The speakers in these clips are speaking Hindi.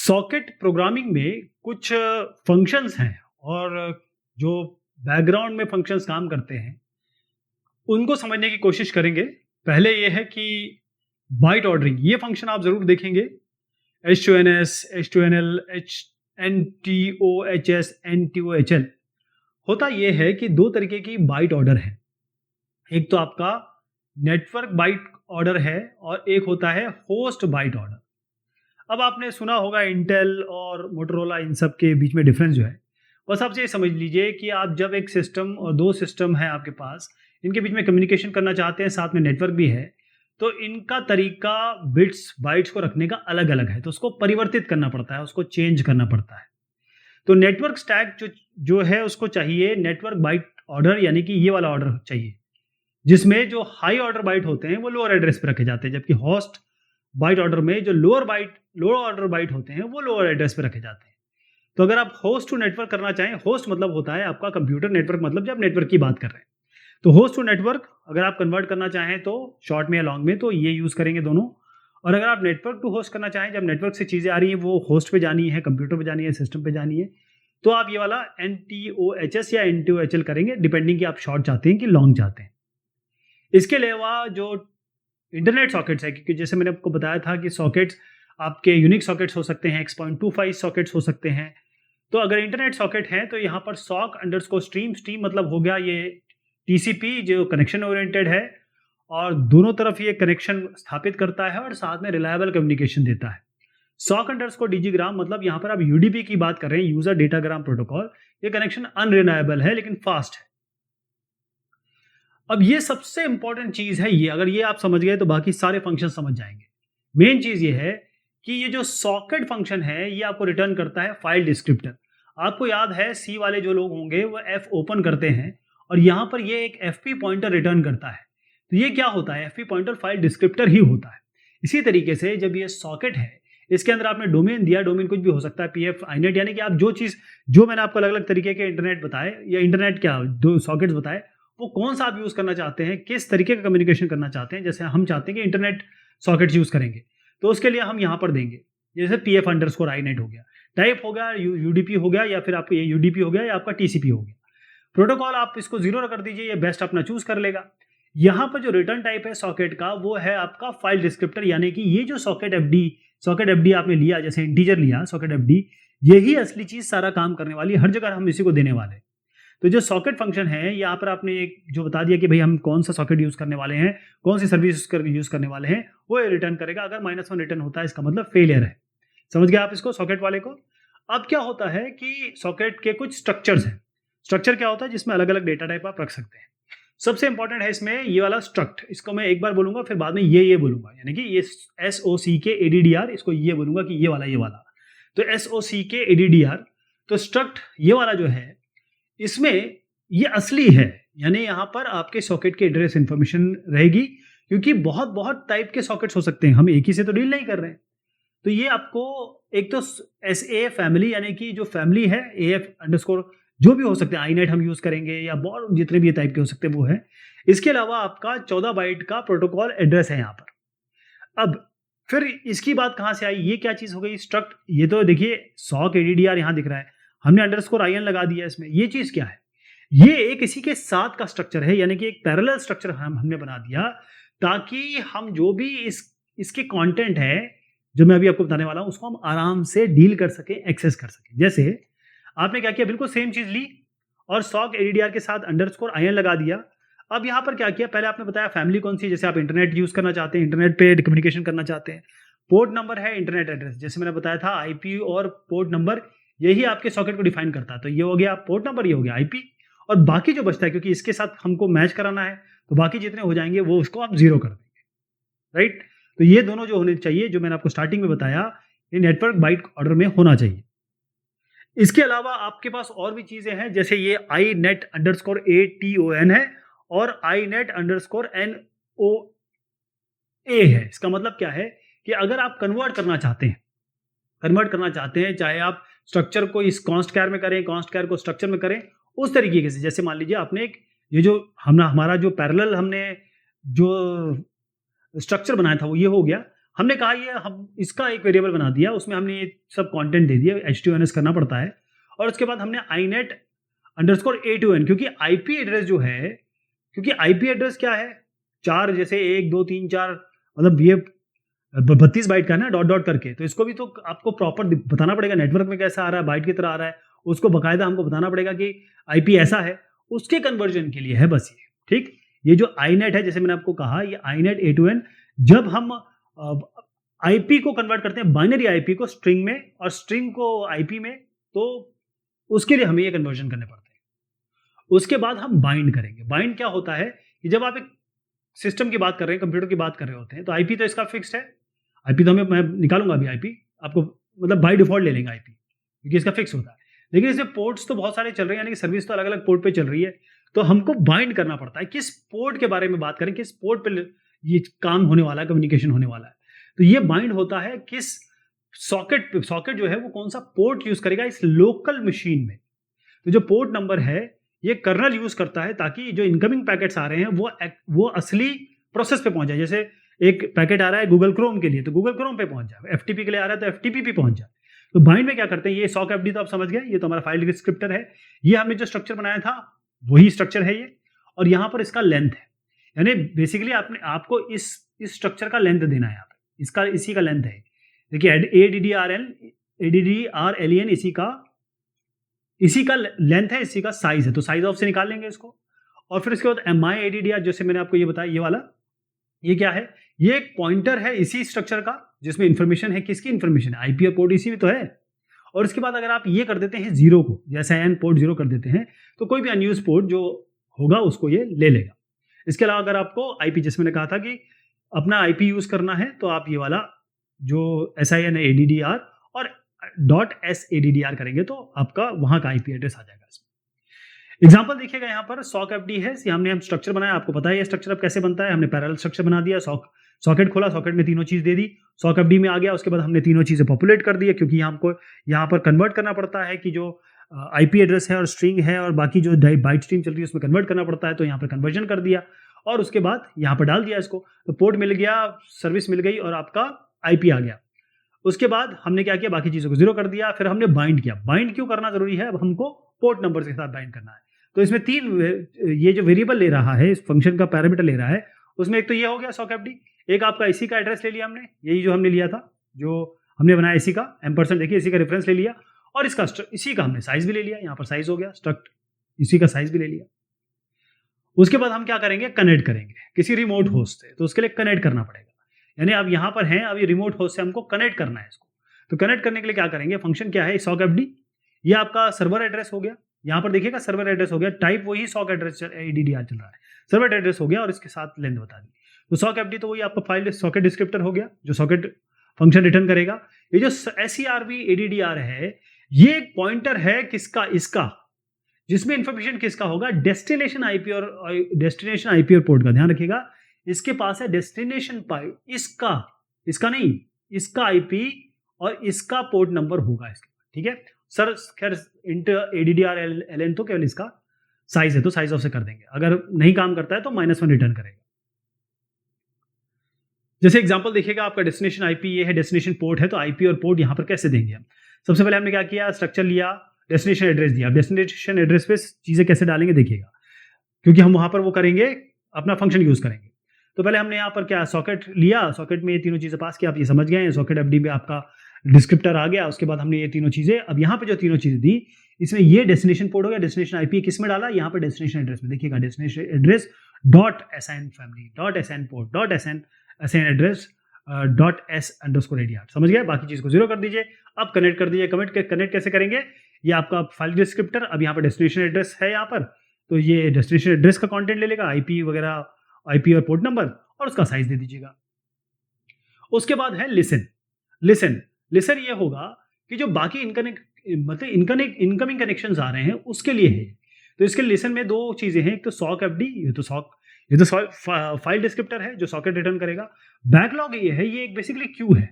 सॉकेट प्रोग्रामिंग में कुछ फंक्शंस हैं और जो बैकग्राउंड में फंक्शंस काम करते हैं, उनको समझने की कोशिश करेंगे। पहले ये है कि बाइट ऑर्डरिंग, ये फंक्शन आप ज़रूर देखेंगे। H2NS, H2NL, NTOHS, NTOHL। होता ये है कि दो तरीके की बाइट ऑर्डर है। एक तो आपका नेटवर्क बाइट ऑर्डर है और एक होता है होस्ट बाइट ऑर्डर। अब आपने सुना होगा इंटेल और मोटोरोला, इन सब के बीच में डिफरेंस जो है, बस आप ये समझ लीजिए कि आप जब एक सिस्टम और दो सिस्टम है आपके पास, इनके बीच में कम्युनिकेशन करना चाहते हैं, साथ में नेटवर्क भी है, तो इनका तरीका बिट्स बाइट्स को रखने का अलग अलग है, तो उसको परिवर्तित करना पड़ता है, उसको चेंज करना पड़ता है। तो नेटवर्क स्टैक जो है उसको चाहिए नेटवर्क बाइट ऑर्डर, यानी कि ये वाला ऑर्डर चाहिए जिसमें जो हाई ऑर्डर बाइट होते हैं वो लोअर एड्रेस पे रखे जाते हैं, जबकि होस्ट बाइट ऑर्डर में जो लोअर ऑर्डर बाइट होते हैं वो लोअर एड्रेस पे रखे जाते हैं। तो अगर आप होस्ट टू नेटवर्क करना चाहें, होस्ट मतलब होता है आपका कंप्यूटर, नेटवर्क मतलब जब आप नेटवर्क की बात कर रहे हैं, तो होस्ट टू नेटवर्क अगर आप कन्वर्ट करना चाहें तो शॉर्ट में या लॉन्ग में तो ये यूज़ करेंगे दोनों। और अगर आप नेटवर्क टू होस्ट करना चाहें, जब नेटवर्क से चीज़ें आ रही हैं वो होस्ट पे जानी है, कंप्यूटर पे जानी है, सिस्टम पे जानी है, तो आप ये वाला NTOHS या NTOHL करेंगे, डिपेंडिंग कि आप शॉर्ट चाहते हैं कि लॉन्ग चाहते हैं। इसके अलावा जो इंटरनेट सॉकेट्स है, क्योंकि जैसे मैंने आपको बताया था कि सॉकेट्स आपके यूनिक सॉकेट्स हो सकते हैं, X.25 सॉकेट्स हो सकते हैं। तो अगर इंटरनेट सॉकेट है तो यहाँ पर सॉक अंडरस्कोर स्ट्रीम मतलब हो गया ये TCP जो कनेक्शन ओरिएंटेड है, और दोनों तरफ ये कनेक्शन स्थापित करता है और साथ में रिलायबल कम्युनिकेशन देता है। सॉक अंडरस्कोर DGgram मतलब यहाँ पर आप UDP की बात कर रहे हैं, यूजर डेटाग्राम प्रोटोकॉल। ये कनेक्शन अनरिलायबल है लेकिन फास्ट है। अब ये सबसे इंपॉर्टेंट चीज है, ये अगर ये आप समझ गए तो बाकी सारे फंक्शन समझ जाएंगे। मेन चीज ये है कि ये जो सॉकेट फंक्शन है ये आपको रिटर्न करता है फाइल डिस्क्रिप्टर। आपको याद है सी वाले जो लोग होंगे वो F ओपन करते हैं और यहां पर ये एक FP पॉइंटर रिटर्न करता है। तो ये क्या होता है? FP पॉइंटर फाइल डिस्क्रिप्टर ही होता है। इसी तरीके से जब ये सॉकेट है, इसके अंदर आपने डोमेन दिया, डोमेन कुछ भी हो सकता है, PF INET, यानी कि आप जो चीज जो मैंने आपको अलग अलग तरीके के इंटरनेट बताए या इंटरनेट क्या दो सॉकेट्स बताए, वो कौन सा आप यूज करना चाहते हैं, किस तरीके का कम्युनिकेशन करना चाहते हैं। जैसे हम चाहते हैं कि इंटरनेट सॉकेट्स यूज करेंगे तो उसके लिए हम यहाँ पर देंगे, जैसे PF_INET हो गया, टाइप हो गया, UDP हो गया, या फिर आपको ये UDP हो गया या आपका TCP हो गया। प्रोटोकॉल आप इसको 0 कर दीजिए, ये बेस्ट अपना चूज कर लेगा। यहाँ पर जो रिटर्न टाइप है सॉकेट का वो है आपका फाइल डिस्क्रिप्टर, यानी कि ये जो सॉकेट FD आपने लिया, जैसे इंटीजर लिया सॉकेट FD, यही असली चीज सारा काम करने वाली है, हर जगह हम इसी को देने वाले हैं। तो जो सॉकेट फंक्शन है यहाँ पर आपने एक जो बता दिया कि भाई हम कौन सा सॉकेट यूज करने वाले हैं, कौन सी सर्विस यूज करने वाले हैं, वो रिटर्न करेगा। अगर -1 रिटर्न होता है इसका मतलब फेलियर है। समझ गए आप इसको, सॉकेट वाले को? अब क्या होता है कि सॉकेट के कुछ स्ट्रक्चर्स हैं। स्ट्रक्चर क्या होता है? जिसमें अलग अलग डेटा टाइप आप रख सकते हैं। सबसे इंपॉर्टेंट है इसमें ये वाला स्ट्रक्ट, इसको मैं एक बार बोलूंगा फिर बाद में ये बोलूंगा, यानी कि ये SOCK_ADDR, इसको ये बोलूंगा कि ये वाला। तो SOCK_ADDR, तो स्ट्रक्ट ये वाला जो है इसमें ये असली है, यानी यहाँ पर आपके सॉकेट के एड्रेस इंफॉर्मेशन रहेगी, क्योंकि बहुत बहुत टाइप के सॉकेट्स हो सकते हैं, हम एक ही से तो डील नहीं कर रहे हैं। तो ये आपको एक तो SA फैमिली, यानी कि जो फैमिली है AF_ जो भी हो सकते हैं, INET हम यूज करेंगे या बहुत जितने भी ये टाइप के हो सकते हैं वो है। इसके अलावा आपका 14 बाइट का प्रोटोकॉल एड्रेस है यहाँ पर। अब फिर इसकी बात कहाँ से आई, ये क्या चीज हो गई स्ट्रक्ट? ये तो देखिए SOCK_ADDR यहाँ दिख रहा है, हमने _IN लगा दिया इसमें। ये चीज क्या है? ये एक इसी के साथ का स्ट्रक्चर है, यानी कि एक पैरेलल स्ट्रक्चर हमने बना दिया, ताकि हम जो भी इसके कंटेंट है जो मैं अभी आपको बताने वाला हूं, उसको हम आराम से डील कर सके, एक्सेस कर सके। जैसे आपने क्या किया, बिल्कुल सेम चीज ली और SOCK_ADDR के साथ _IN लगा दिया। अब यहाँ पर क्या किया, पहले आपने बताया फैमिली कौन सी, जैसे आप इंटरनेट यूज करना चाहते हैं, इंटरनेट पे कम्युनिकेशन करना चाहते हैं। पोर्ट नंबर है इंटरनेट एड्रेस, जैसे मैंने बताया था IP और पोर्ट नंबर, यही आपके सॉकेट को डिफाइन करता है। तो ये हो गया पोर्ट नंबर, ये हो गया IP, और बाकी जो बचता है, क्योंकि इसके साथ हमको मैच कराना है, तो बाकी जितने हो जाएंगे वो उसको आप 0 कर देंगे, राइट? तो ये दोनों जो होने चाहिए, जो मैंने आपको स्टार्टिंग में बताया, ये नेटवर्क बाइट ऑर्डर में होना चाहिए। इसके अलावा आपके पास और भी चीजें हैं, जैसे ये INET_ATON है और INET_NOA है। इसका मतलब क्या है कि अगर आप कन्वर्ट करना चाहते हैं, चाहे आप स्ट्रक्चर को इस कॉन्स्ट कैर में करें, कॉन्स्ट कैर को स्ट्रक्चर में करें, उस तरीके से, जैसे मान लीजिए आपने एक ये जो हमारा जो पैरेलल हमने जो स्ट्रक्चर बनाया था वो ये हो गया, हमने कहा ये हम इसका एक वेरिएबल बना दिया, उसमें हमने ये सब कंटेंट दे दिया, HTONS करना पड़ता है, और उसके बाद हमने inet अंडरस्कोर A2N, क्योंकि आईपी एड्रेस जो है, क्योंकि आईपी एड्रेस क्या है, 4 जैसे 1 2 3 4, मतलब ये 32 बाइट का है ना, डॉट डॉट करके, तो इसको भी तो आपको प्रॉपर बताना पड़ेगा नेटवर्क में कैसा आ रहा है, बाइट की तरह आ रहा है, उसको बकायदा हमको बताना पड़ेगा कि आईपी ऐसा है, उसके कन्वर्जन के लिए है बस ये। ठीक, ये जो inet है, जैसे मैंने आपको कहा, ये inet A2N, जब हम आईपी को कन्वर्ट करते हैं, बाइनरी आईपी को स्ट्रिंग में और स्ट्रिंग को आईपी में, तो उसके लिए हमें ये कन्वर्जन करने पड़ते हैं। उसके बाद हम बाइंड करेंगे। बाइंड क्या होता है कि जब आप एक सिस्टम की बात कर रहे हैं, कंप्यूटर की बात कर रहे होते हैं, तो आईपी तो इसका फिक्स्ड है, आईपी तो मैं निकालूंगा अभी, आईपी आपको मतलब बाय डिफॉल्ट ले लेंगे आईपी, क्योंकि इसका फिक्स होता है। लेकिन इसमें पोर्ट्स तो बहुत सारे चल रहे हैं, यानी कि सर्विस तो अलग अलग पोर्ट पे चल रही है, तो हमको बाइंड करना पड़ता है किस पोर्ट के बारे में बात करें, किस पोर्ट पे ये काम होने वाला है, कम्युनिकेशन होने वाला है। तो ये बाइंड होता है किस सॉकेट पे, सॉकेट जो है वो कौन सा पोर्ट यूज करेगा इस लोकल मशीन में। तो जो पोर्ट नंबर है ये कर्नल यूज करता है, ताकि जो इनकमिंग पैकेट्स आ रहे हैं वो असली प्रोसेस पे पहुंच जाए। जैसे एक पैकेट आ रहा है गूगल क्रोम के लिए, तो गूगल क्रोम पे पहुंच जाए, एफटीपी के लिए आ रहा है तो एफटीपी पे पहुंच जाए। तो बाइंड में क्या करते हैं, ये सॉक एफडी तो आप समझ गए, ये तो हमारा फाइल डिस्क्रिप्टर है, ये हमने जो स्ट्रक्चर बनाया था वही स्ट्रक्चर है ये, और यहाँ पर इसका लेंथ है, यानी बेसिकली आपको इस स्ट्रक्चर का लेंथ देना है यहाँ पे, इसका इसी का लेंथ है। देखिए ADDRLEN इसी का लेंथ है, इसी का साइज है, तो साइज ऑफ से निकाल लेंगे इसको। और फिर इसके बाद MIADDR, जैसे मैंने आपको ये बताया, ये वाला, ये क्या है, ये एक पॉइंटर है इसी स्ट्रक्चर का, जिसमें इंफॉर्मेशन है, किसकी इंफॉर्मेशन है, आईपी और पोर्ट इसी में तो है। और इसके बाद अगर आप ये कर देते हैं जीरो को, जैसे एन पोर्ट 0 कर देते हैं, तो कोई भी अनयूज पोर्ट जो होगा उसको ये ले लेगा। इसके अलावा अगर आपको आईपी, जैसे मैंने कहा था कि अपना आईपी यूज करना है, तो आप ये वाला जो SINADDR और .SADDR करेंगे, तो आपका वहां का आईपी एड्रेस आ जाएगा। इसमें एग्जांपल देखिएगा, यहाँ पर सॉक एफडी है, हमने हम स्ट्रक्चर बनाया, आपको पता है ये स्ट्रक्चर अब कैसे बनता है, हमने पैरेलल स्ट्रक्चर बना दिया, सॉकेट खोला, सॉकेट में तीनों चीज दे दी, सॉक एफडी में आ गया, उसके बाद हमने तीनों चीजें पॉपुलेट कर दी, क्योंकि हमको यहाँ पर कन्वर्ट करना पड़ता है कि जो आईपी एड्रेस है और स्ट्रिंग है और बाकी जो बाइट स्ट्रीम चल रही है उसमें कन्वर्ट करना पड़ता है, तो यहाँ पर कन्वर्जन कर दिया, और उसके बाद यहाँ पर डाल दिया इसको, तो पोर्ट मिल गया, सर्विस मिल गई, और आपका आईपी आ गया। उसके बाद हमने क्या किया, बाकी चीजों को 0 कर दिया, फिर हमने बाइंड किया। बाइंड क्यों करना जरूरी है, अब हमको पोर्ट नंबर के साथ बाइंड करना है। तो इसमें 3 ये जो वेरिएबल ले रहा है, इस फंक्शन का पैरामीटर ले रहा है, उसमें एक तो ये हो गया सॉक एफडी, एक आपका इसी का एड्रेस ले लिया हमने, यही जो हमने लिया था, जो हमने बनाया इसी का एम्परसेंड, देखिए इसी का रेफरेंस ले लिया, और इसका इसी का हमने साइज भी ले लिया, यहाँ पर साइज हो गया, स्ट्रक्ट इसी का साइज भी ले लिया। उसके बाद हम क्या करेंगे, कनेक्ट करेंगे किसी रिमोट होस्ट से, तो उसके लिए कनेक्ट करना पड़ेगा, यानी अब यहाँ पर हैं, अभी रिमोट होस्ट से हमको कनेक्ट करना है इसको। तो कनेक्ट करने के लिए क्या करेंगे, फंक्शन क्या है, सॉक एफडी, ये आपका सर्वर एड्रेस हो गया, यहाँ पर देखिएगा सर्वर एड्रेस हो गया, टाइप वही सॉक एड्रेस ADDR चल रहा है, सर्वर एड्रेस हो गया, और इसके साथ लेंथ बता दी। तो सॉक एफडी तो वही आपका फाइल सॉकेट डिस्क्रिप्टर हो गया, जो सॉकेट फंक्शन रिटर्न करेगा। ये जो SERV ADDR है, ये एक पॉइंटर है किसका, इसका, जिसमें इंफॉर्मेशन किसका होगा, डेस्टिनेशन आईपी और पोर्ट का ध्यान रखिएगा, इसके पास है डेस्टिनेशन पाइप, इसका नहीं, इसका आईपी और इसका पोर्ट नंबर होगा इसके, ठीक है सर। खैर ADDRLN तो केवल इसका साइज है, तो साइज ऑफ से कर देंगे, अगर नहीं काम करता है तो -1 रिटर्न करेगा। जैसे एग्जांपल देखिएगा, आपका डेस्टिनेशन आईपी ये है, डेस्टिनेशन पोर्ट है, तो आईपी और पोर्ट यहां पर कैसे देंगे हम। सबसे पहले हमने क्या किया, स्ट्रक्चर लिया, डेस्टिनेशन एड्रेस दिया, डेस्टिनेशन एड्रेस पे चीजें कैसे डालेंगे देखिएगा, क्योंकि हम वहां पर वो करेंगे, अपना फंक्शन यूज करेंगे। तो पहले हमने यहाँ पर क्या, सॉकेट लिया, सॉकेट में ये तीनों चीजें पास किया, आप ये समझ गए हैं, सॉकेट एफडी में आपका डिस्क्रिप्टर आ गया। उसके बाद हमने ये तीनों चीजें, अब यहाँ पे जो तीनों चीजें दी, इसमें ये डेस्टिनेशन पोर्ट हो गया, डेस्टिनेशन आईपी किस में डाला, यहाँ पर डेस्टिनेशन एड्रेस में, देखिएगा destination address .SN family .SN port .SN address .S_ADR, समझ गए। बाकी चीज को 0 कर दीजिए, अब कनेक्ट कर दीजिए। कनेक्ट कैसे करेंगे, ये आपका फाइल डिस्क्रिप्टर, अब यहाँ पर डेस्टिनेशन एड्रेस है यहाँ पर, तो ये डेस्टिनेशन एड्रेस का कंटेंट ले लेगा, आईपी वगैरह, आईपी और पोर्ट नंबर, और उसका साइज दे दीजिएगा। उसके बाद है लिसन ये होगा कि जो बाकी इनकमिंग कनेक्शंस आ रहे हैं उसके लिए है। तो इसके लिसन में 2 चीजें हैं, एक तो सॉक एफडी, ये तो फाइल डिस्क्रिप्टर है जो सॉकेट रिटर्न करेगा। बैकलॉग ये है, ये एक बेसिकली क्यू है,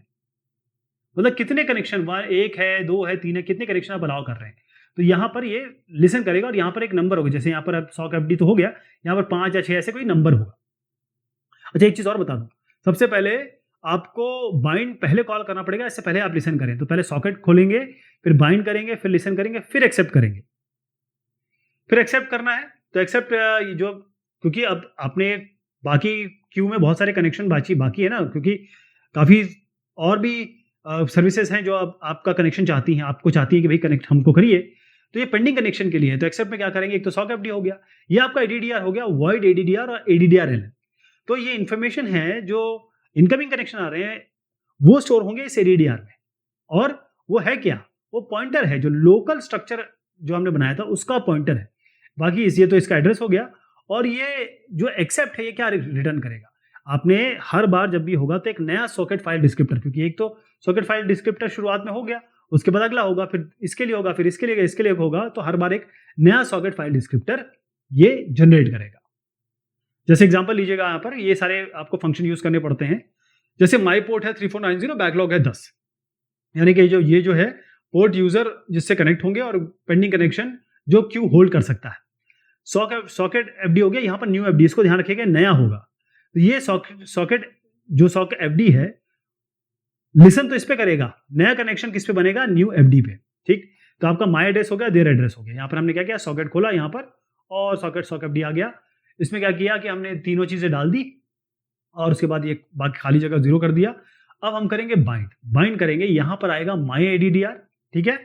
मतलब कितने कनेक्शन, 1 है 2 है 3 है, कितने कनेक्शन आप अलाउ कर रहे हैं, तो यहाँ पर ये लिसन करेगा, और यहाँ पर एक नंबर होगा, जैसे यहाँ पर सॉक एफडी तो हो गया, यहाँ पर 5 या 6 ऐसे कोई नंबर होगा। अच्छा एक चीज और बता दूं, सबसे पहले आपको बाइंड पहले कॉल करना पड़ेगा, इससे पहले आप लिसन करें। तो पहले सॉकेट खोलेंगे, फिर बाइंड करेंगे, फिर लिसन करेंगे, फिर एक्सेप्ट करेंगे। फिर एक्सेप्ट करना है तो एक्सेप्ट जो, क्योंकि अब आपने बाकी क्यू में बहुत सारे कनेक्शन बाकी है ना, क्योंकि काफ़ी और भी सर्विसेज हैं जो आपका कनेक्शन चाहती हैं, आपको चाहती है कि भाई कनेक्ट हमको करिए, तो ये पेंडिंग कनेक्शन के लिए है। तो एक्सेप्ट में क्या करेंगे, एक तो सॉक एफडी हो गया, ये आपका एडीडीआर हो गया, वॉइड एडीडीआर और एडीडीआरएल। तो ये इन्फॉर्मेशन है जो इनकमिंग कनेक्शन आ रहे हैं वो स्टोर होंगे इस एडीडीआर में, और वो है क्या, वो पॉइंटर है जो लोकल स्ट्रक्चर जो हमने बनाया था उसका पॉइंटर है। बाकी ये तो इसका एड्रेस हो गया। और ये जो एक्सेप्ट है ये क्या रिटर्न करेगा, आपने हर बार जब भी होगा तो एक नया सॉकेट फाइल डिस्क्रिप्टर, क्योंकि एक तो सॉकेट फाइल डिस्क्रिप्टर शुरुआत में हो गया, उसके बाद अगला होगा, फिर इसके लिए होगा, फिर इसके लिए होगा, तो हर बार एक नया सॉकेट फाइल डिस्क्रिप्टर ये जनरेट करेगा। जैसे एग्जांपल लीजिएगा, यहाँ पर ये सारे आपको फंक्शन यूज करने पड़ते हैं। जैसे माई पोर्ट है 3490, बैकलॉग है 10, यानी कि ये जो है पोर्ट यूजर जिससे कनेक्ट होंगे और पेंडिंग कनेक्शन जो क्यू होल्ड कर सकता है। सॉकेट एफडी हो गया, यहाँ पर न्यू एफडी, इसको ध्यान रखिएगा नया होगा। तो ये सॉकेट एफडी है, लिसन तो इस पे करेगा, नया कनेक्शन किस पे बनेगा, न्यू एफडी पे। ठीक, तो आपका माई एड्रेस हो गया, देयर एड्रेस हो गया। यहाँ पर हमने क्या किया, सॉकेट खोला यहाँ पर और सॉक एफडी आ गया। इसमें क्या किया कि हमने तीनों चीजें डाल दी और उसके बाद ये बाकी खाली जगह 0 कर दिया। अब हम करेंगे बाइंड करेंगे, यहाँ पर आएगा माई एडीडीआर। ठीक है,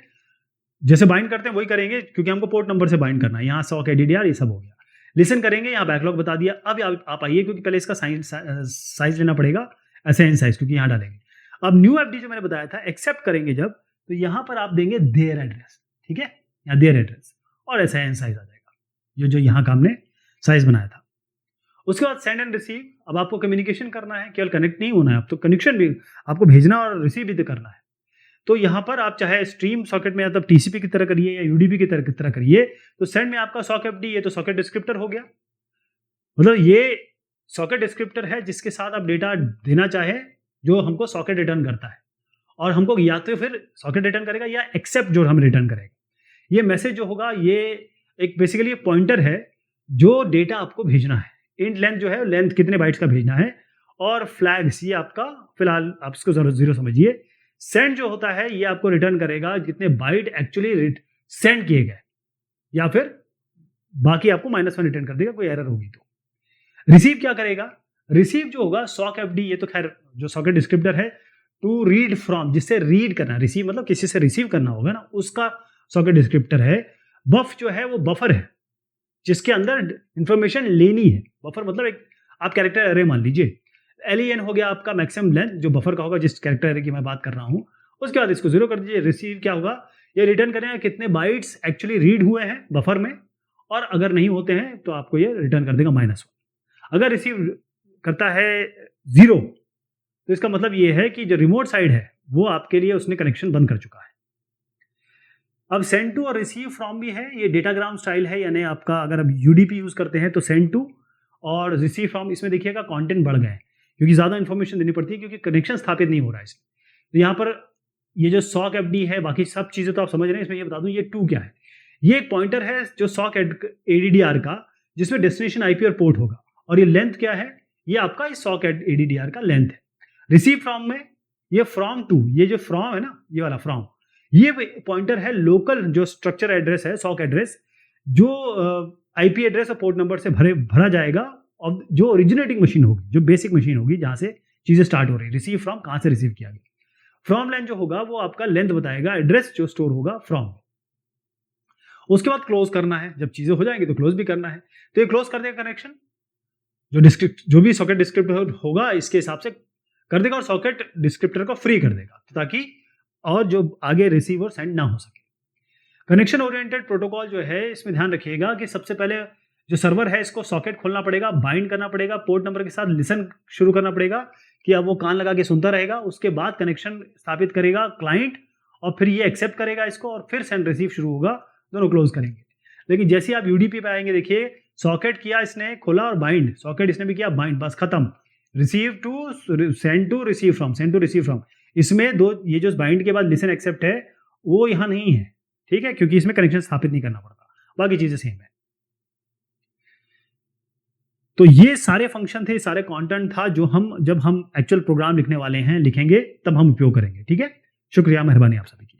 जैसे बाइंड करते हैं वही करेंगे, क्योंकि हमको पोर्ट नंबर से बाइंड करना है। यहाँ सॉक एडीडीआर ये सब हो गया। लिसन करेंगे, यहाँ बैकलॉग बता दिया। अब आप आइए, क्योंकि पहले इसका साइज लेना पड़ेगा, एसएन साइज, क्योंकि यहाँ डालेंगे। अब न्यू एफडी जो मैंने बताया था, एक्सेप्ट करेंगे जब, तो यहाँ पर आप देंगे देयर एड्रेस। ठीक है, यहाँ देयर एड्रेस और एसएन साइज आ जाएगा, ये जो यहाँ का हमने साइज बनाया था। उसके बाद सेंड एंड रिसीव। अब आपको कम्युनिकेशन करना है, केवल कनेक्ट नहीं होना है, अब तो कनेक्शन भी आपको भेजना और रिसीव भी करना है। तो यहाँ पर आप चाहे स्ट्रीम सॉकेट में, मतलब टीसीपी की तरह करिए या यूडीपी की तरह करिए। तो सेंड में आपका सॉक एफडी, ये तो सॉकेट डिस्क्रिप्टर हो गया, मतलब ये सॉकेट डिस्क्रिप्टर है जिसके साथ आप डेटा देना चाहे, जो हमको सॉकेट रिटर्न करता है, और हमको या तो फिर सॉकेट रिटर्न करेगा या एक्सेप्ट जो हम रिटर्न करेगा। ये मैसेज जो होगा ये एक बेसिकली पॉइंटर है जो डेटा आपको भेजना है। इंट लेंथ जो है, लेंथ कितने बाइट्स का भेजना है, और फ्लैग्स ये आपका फिलहाल आप इसको 0 समझिए। सेंड जो होता है ये आपको रिटर्न करेगा जितने बाइट एक्चुअली सेंड किए गए, या फिर बाकी आपको -1 रिटर्न कर देगा कोई एरर होगी तो। रिसीव क्या करेगा, रिसीव जो होगा सॉक एफडी, ये तो खैर जो सॉकेट डिस्क्रिप्टर है, टू रीड फ्रॉम, जिससे रीड करना, रिसीव मतलब किसी से रिसीव करना होगा ना, उसका सॉकेट डिस्क्रिप्टर है। बफ जो है वो बफर है जिसके अंदर इंफॉर्मेशन लेनी है। बफर मतलब एक आप कैरेक्टर एरे मान लीजिए, LEN हो गया आपका मैक्सिमम लेंथ जो बफर का होगा, जिस कैरेक्टर एरे की मैं बात कर रहा हूं। उसके बाद इसको 0 कर दीजिए। रिसीव क्या होगा, ये रिटर्न करेगा कितने बाइट्स एक्चुअली रीड हुए हैं बफर में, और अगर नहीं होते हैं तो आपको ये रिटर्न कर देगा -1। अगर रिसीव करता है 0, तो इसका मतलब ये है कि जो रिमोट साइड है वो आपके लिए उसने कनेक्शन बंद कर चुका है। अब सेंड टू और रिसीव फ्रॉम भी है, ये डेटाग्राम स्टाइल है, यानी आपका अगर आप यूडीपी यूज करते हैं तो सेंड टू और रिसीव फ्रॉम, इसमें देखिएगा कंटेंट बढ़ गए क्योंकि ज़्यादा इन्फॉर्मेशन देनी पड़ती है, क्योंकि कनेक्शन स्थापित नहीं हो रहा है इसमें। तो यहाँ पर ये जो सॉक एफडी है, बाकी सब चीज़ें तो आप समझ रहे हैं। इसमें ये बता दूं, ये 2 क्या है, ये एक पॉइंटर है जो सॉक एडीडीआर का, जिसमें डेस्टिनेशन आईपी और पोर्ट होगा, और ये लेंथ क्या है, ये आपका इस सॉक एडीडीआर का लेंथ है। रिसीव फ्रॉम में ये फ्रॉम टू, ये जो फ्रॉम है ना, ये वाला फ्रॉम, ये पॉइंटर है लोकल जो स्ट्रक्चर एड्रेस है, सॉक एड्रेस, जो आईपी एड्रेस और पोर्ट नंबर से भरा जाएगा, और जो ओरिजिनेटिंग मशीन होगी, जो बेसिक मशीन होगी जहां से चीजें स्टार्ट हो रही है। रिसीव फ्रॉम कहां से रिसीव किया गया, फ्रॉम लेंथ जो होगा वो आपका लेंथ बताएगा, एड्रेस जो स्टोर होगा फ्रॉम। उसके बाद क्लोज करना है, जब चीजें हो जाएंगी तो क्लोज भी करना है। तो ये क्लोज कर देगा कनेक्शन, जो भी सॉकेट डिस्क्रिप्टर होगा इसके हिसाब से कर देगा, और सॉकेट डिस्क्रिप्टर को फ्री कर देगा ताकि और जो आगे रिसीव और सेंड ना हो सके। कनेक्शन ओरिएंटेड प्रोटोकॉल जो है, इसमें ध्यान रखिएगा कि सबसे पहले जो सर्वर है इसको सॉकेट खोलना पड़ेगा, बाइंड करना पड़ेगा, पोर्ट नंबर के साथ लिसन शुरू करना पड़ेगा कि अब वो कान लगा के सुनता रहेगा। उसके बाद कनेक्शन स्थापित करेगा क्लाइंट, और फिर ये एक्सेप्ट करेगा इसको, और फिर सेंड रिसीव शुरू होगा, दोनों क्लोज करेंगे। लेकिन जैसे आप यूडीपी पे आएंगे, देखिए सॉकेट किया इसने, खोला और बाइंड, सॉकेट इसने भी किया, बाइंड, बस खत्म। Receive to send to receive from, send to receive from, इसमें दो, ये जो बाइंड के बाद लिसन एक्सेप्ट है वो यहाँ नहीं है, ठीक है, क्योंकि इसमें कनेक्शन स्थापित नहीं करना पड़ता, बाकी चीजें सेम है। तो ये सारे फंक्शन थे, सारे कंटेंट था जो हम जब हम एक्चुअल प्रोग्राम लिखने वाले हैं लिखेंगे तब हम उपयोग करेंगे। ठीक है, शुक्रिया, मेहरबानी आप सभी की।